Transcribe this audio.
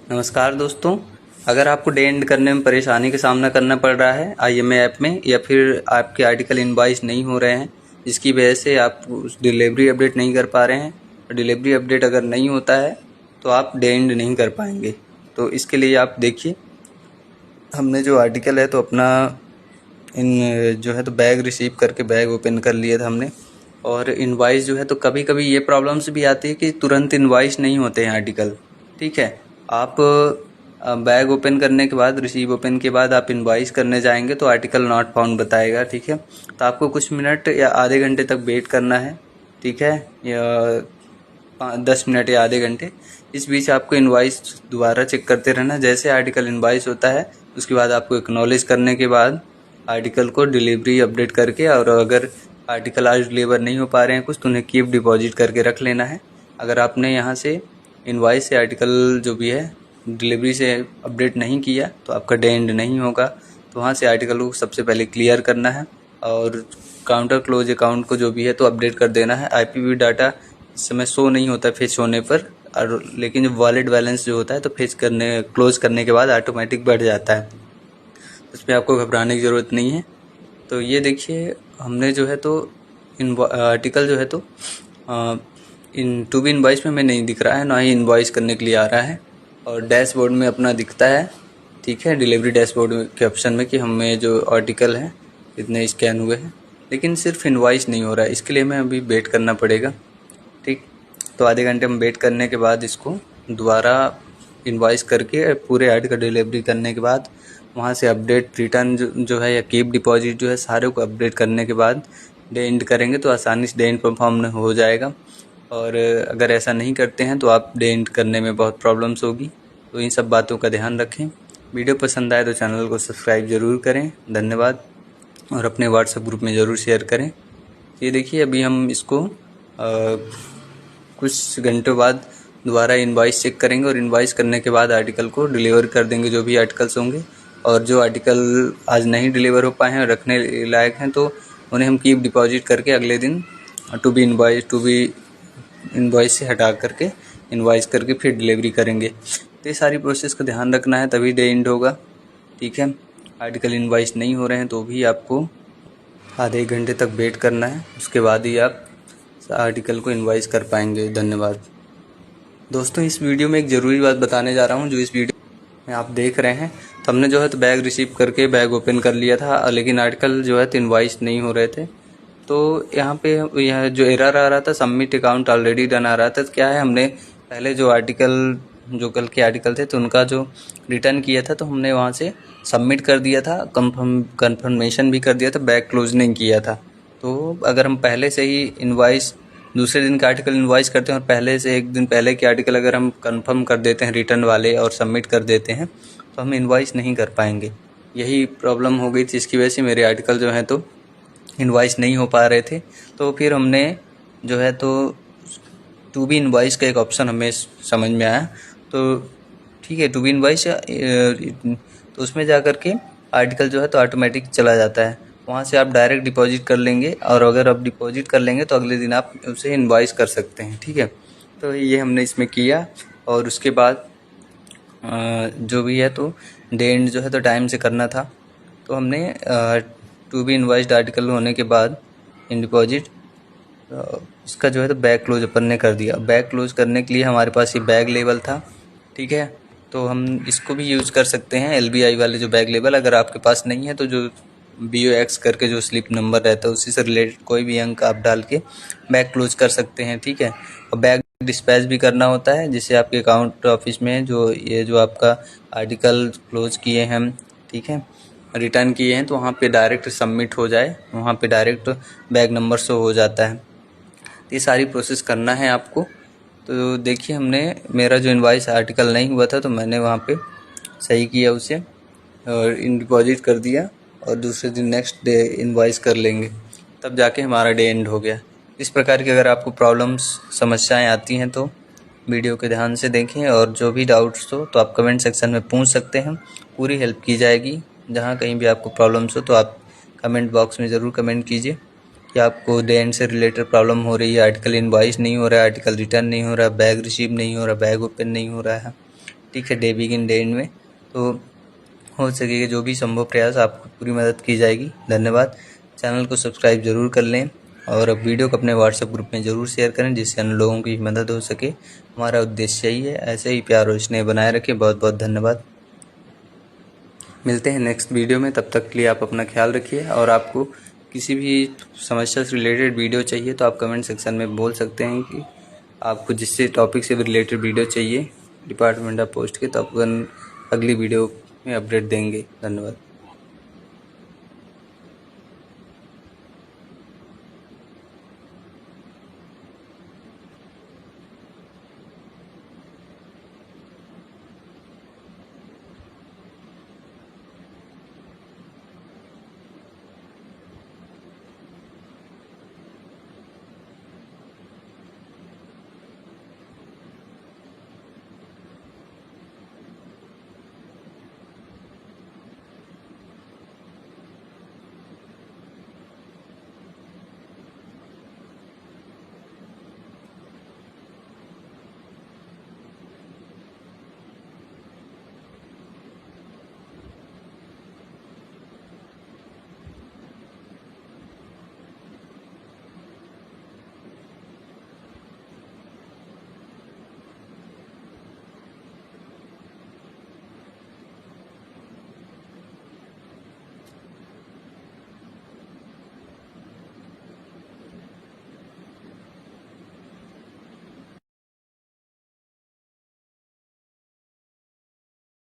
नमस्कार दोस्तों। अगर आपको डे एंड करने में परेशानी का सामना करना पड़ रहा है आईएमए ऐप में, या फिर आपके आर्टिकल इनवॉइस नहीं हो रहे हैं जिसकी वजह से आप उस डिलीवरी अपडेट नहीं कर पा रहे हैं, और डिलीवरी अपडेट अगर नहीं होता है तो आप डे एंड नहीं कर पाएंगे। तो इसके लिए आप देखिए, हमने जो आर्टिकल है तो अपना इन जो है तो बैग रिसीव करके बैग ओपन कर लिया था हमने। और इनवॉइस जो है तो कभी कभी ये प्रॉब्लम्स भी आती है कि तुरंत इनवॉइस नहीं होते हैं आर्टिकल। ठीक है, आप बैग ओपन करने के बाद, रिसीव ओपन के बाद आप इनवॉइस करने जाएंगे तो आर्टिकल नॉट फाउंड बताएगा। ठीक है, तो आपको कुछ मिनट या आधे घंटे तक वेट करना है। ठीक है, या 10 मिनट या आधे घंटे, इस बीच आपको इनवॉइस दोबारा चेक करते रहना। जैसे आर्टिकल इनवॉइस होता है उसके बाद आपको एक्नॉलेज करने के बाद आर्टिकल को डिलीवरी अपडेट करके, और अगर आर्टिकल आज डिलीवर नहीं हो पा रहे हैं कुछ, तो उन्हें कीप डिपॉजिट करके रख लेना है। अगर आपने यहाँ से इनवॉइस से आर्टिकल जो भी है डिलीवरी से अपडेट नहीं किया तो आपका डे एंड नहीं होगा। तो वहाँ से आर्टिकल को सबसे पहले क्लियर करना है, और काउंटर क्लोज अकाउंट को जो भी है तो अपडेट कर देना है। IPV डाटा इस समय शो नहीं होता फेच होने पर, और लेकिन जो वॉलेट बैलेंस जो होता है तो फेच करने, क्लोज करने के बाद ऑटोमेटिक बढ़ जाता है। उसमें आपको घबराने की ज़रूरत नहीं है। तो ये देखिए, हमने जो है तो इन आर्टिकल जो है तो इन टू बी इनवॉइस में हमें नहीं दिख रहा है, ना ही इनवॉइस करने के लिए आ रहा है, और डैशबोर्ड में अपना दिखता है। ठीक है, डिलीवरी डैशबोर्ड के ऑप्शन में कि हमें जो आर्टिकल है इतने स्कैन हुए हैं, लेकिन सिर्फ इनवॉइस नहीं हो रहा है। इसके लिए हमें अभी वेट करना पड़ेगा। ठीक, तो आधे घंटे में वेट करने के बाद इसको दोबारा इनवॉइस करके पूरे आर्टिकल डिलीवरी करने के बाद वहाँ से अपडेट रिटर्न जो है या कीप डिपॉजिट जो है, सारे को अपडेट करने के बाद डे एंड करेंगे तो आसानी से डे एंड परफॉर्म हो जाएगा। और अगर ऐसा नहीं करते हैं तो आप डे एंड करने में बहुत प्रॉब्लम्स होगी। तो इन सब बातों का ध्यान रखें। वीडियो पसंद आए तो चैनल को सब्सक्राइब ज़रूर करें। धन्यवाद। और अपने व्हाट्सएप ग्रुप में ज़रूर शेयर करें। ये देखिए, अभी हम इसको कुछ घंटों बाद दोबारा इनवॉइस चेक करेंगे, और इनवॉइस करने के बाद आर्टिकल को डिलीवर कर देंगे जो भी आर्टिकल्स होंगे। और जो आर्टिकल आज नहीं डिलीवर हो पाए हैं और रखने लायक हैं तो उन्हें हम कीप डिपॉजिट करके अगले दिन टू बी इनवॉइस से हटा करके इनवॉइस करके फिर डिलीवरी करेंगे। तो ये सारी प्रोसेस का ध्यान रखना है, तभी डे एंड होगा। ठीक है, आर्टिकल इनवॉइस नहीं हो रहे हैं तो भी आपको आधे एक घंटे तक वेट करना है, उसके बाद ही आप आर्टिकल को इनवॉइस कर पाएंगे। धन्यवाद दोस्तों। इस वीडियो में एक ज़रूरी बात बताने जा रहा हूँ। जो इस वीडियो में आप देख रहे हैं, तो हमने जो है तो बैग रिसीव करके बैग ओपन कर लिया था, लेकिन आर्टिकल जो है तो इनवॉइस नहीं हो रहे थे। तो यहाँ पे यह जो एरर आ रहा था, सबमिट अकाउंट ऑलरेडी डन आ रहा था। तो क्या है, हमने पहले जो आर्टिकल, जो कल के आर्टिकल थे तो उनका जो रिटर्न किया था तो हमने वहाँ से सबमिट कर दिया था, कंफर्मेशन भी कर दिया था, बैग क्लोज नहीं किया था। तो अगर हम पहले से ही इनवॉइस, दूसरे दिन का आर्टिकल इनवॉइस करते हैं और पहले से एक दिन पहले के आर्टिकल अगर हम कंफर्म कर देते हैं रिटर्न वाले और सबमिट कर देते हैं तो हम इनवॉइस नहीं कर पाएंगे। यही प्रॉब्लम हो गई थी, इसकी वजह से मेरे आर्टिकल जो हैं तो इनवॉइस नहीं हो पा रहे थे। तो फिर हमने जो है तो टू बी इनवॉइस का एक ऑप्शन हमें समझ में आया। तो ठीक है, टू बी इनवॉइस, तो उसमें जा कर के आर्टिकल जो है तो ऑटोमेटिक चला जाता है। वहाँ से आप डायरेक्ट डिपॉजिट कर लेंगे, और अगर आप डिपॉजिट कर लेंगे तो अगले दिन आप उसे इनवॉइस कर सकते हैं। ठीक है, तो ये हमने इसमें किया, और उसके बाद जो भी है तो डे एंड जो है तो टाइम से करना था। तो हमने टू बी इनवॉइस्ड आर्टिकल होने के बाद इन डिपॉजिट इसका जो है तो बैग क्लोज अपन ने कर दिया। बैग क्लोज करने के लिए हमारे पास ये बैग लेबल था। ठीक है, तो हम इसको भी यूज़ कर सकते हैं, LBI वाले जो बैग लेबल। अगर आपके पास नहीं है तो जो BOX करके जो स्लिप नंबर रहता है उसी से रिलेटेड कोई भी अंक आप डाल के बैग क्लोज कर सकते हैं। ठीक है, और बैग डिस्पैच भी करना होता है, जिससे आपके अकाउंट ऑफिस में जो ये जो आपका आर्टिकल क्लोज किए हैं हम, ठीक है, रिटर्न किए हैं, तो वहाँ पे डायरेक्ट सबमिट हो जाए, वहाँ पे डायरेक्ट बैग नंबर शो हो जाता है। ये सारी प्रोसेस करना है आपको। तो देखिए, हमने मेरा जो इनवॉइस आर्टिकल नहीं हुआ था तो मैंने वहाँ पे सही किया उसे, और इन डिपॉजिट कर दिया, और दूसरे दिन नेक्स्ट डे इनवॉइस कर लेंगे, तब जाके हमारा डे एंड हो गया। इस प्रकार की अगर आपको प्रॉब्लम्स, समस्याएं आती हैं तो वीडियो के ध्यान से देखें, और जो भी डाउट्स हो तो आप कमेंट सेक्शन में पूछ सकते हैं, पूरी हेल्प की जाएगी। जहाँ कहीं भी आपको प्रॉब्लम्स हो तो आप कमेंट बॉक्स में ज़रूर कमेंट कीजिए कि आपको डे एंड से रिलेटेड प्रॉब्लम हो रही है, आर्टिकल इनवॉइस नहीं हो रहा है, आर्टिकल रिटर्न नहीं हो रहा है, बैग रिसीव नहीं हो रहा, बैग ओपन नहीं हो रहा है। ठीक है, डे बिगिन डे एंड में। तो हो सकेगा जो भी संभव प्रयास आपको पूरी मदद की जाएगी। धन्यवाद। चैनल को सब्सक्राइब ज़रूर कर लें और वीडियो को अपने व्हाट्सएप ग्रुप में ज़रूर शेयर करें जिससे अन्य लोगों की मदद हो सके। हमारा उद्देश्य यही है। ऐसे ही प्यार और स्नेह बनाए रखें। बहुत बहुत धन्यवाद। मिलते हैं नेक्स्ट वीडियो में, तब तक के लिए आप अपना ख्याल रखिए। और आपको किसी भी समस्या से रिलेटेड वीडियो चाहिए तो आप कमेंट सेक्शन में बोल सकते हैं कि आपको जिससे टॉपिक से रिलेटेड वीडियो चाहिए डिपार्टमेंट ऑफ पोस्ट के, तो आपको अगली वीडियो में अपडेट देंगे। धन्यवाद।